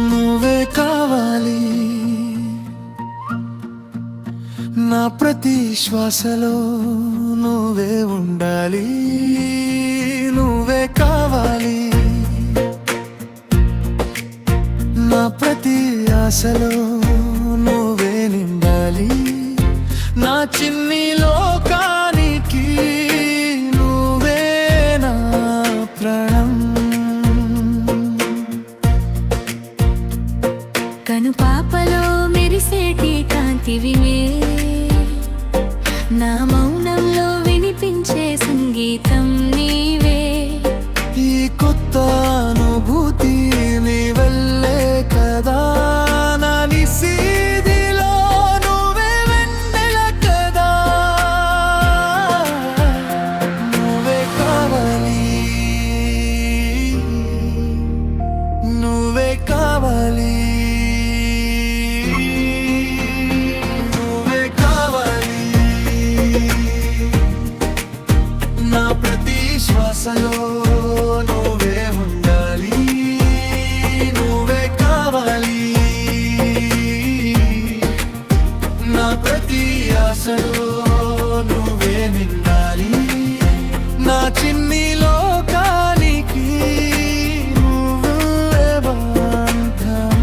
నువ్వే కావాలి నా ప్రతి శ్వాసలో నువ్వే ఉండాలి నువ్వే కావాలి నా ప్రతి ఆశలో నువ్వే నిండాలి నా చిన్ని లోకానికి నువ్వే నా ప్రాణం కను పాపలో మెరిసేటి కాంతివివే నా మౌనంలో వినిపించే సంగీతం నీవే ఈ కొత్త అనుభూతి నీ వల్లే కదా నా నిశీదిలో నువ్వే వెన్నెల కదా నువ్వే కావాలి నువ్వే కావాలి నువ్వే కావాలి నా ప్రతి శ్వాసలో నువ్వే ఉండాలి నువ్వే కావాలి నా ప్రతి ఆశలో నువ్వే నిండాలి నా చిన్ని లోకానికి నువ్వే బంధం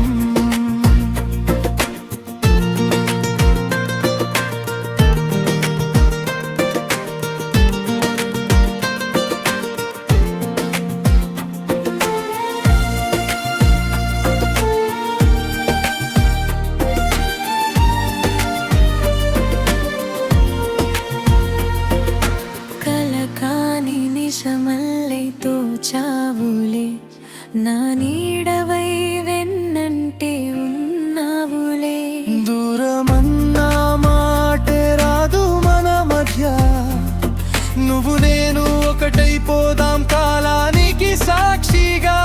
కలకాని నిజమల్లై తోచావులే నా నీడవై వెన్నంటే ఉన్నావులే దూరమన్నా మాటే రాదు మన మధ్య నువ్వు నేను ఒకటైపోదాం కాలానికి సాక్షిగా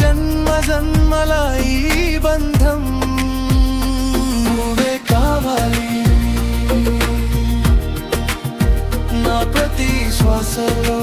జన్మ జన్మల ఈ బంధం నువ్వే కావాలి నా ప్రతి శ్వాసలో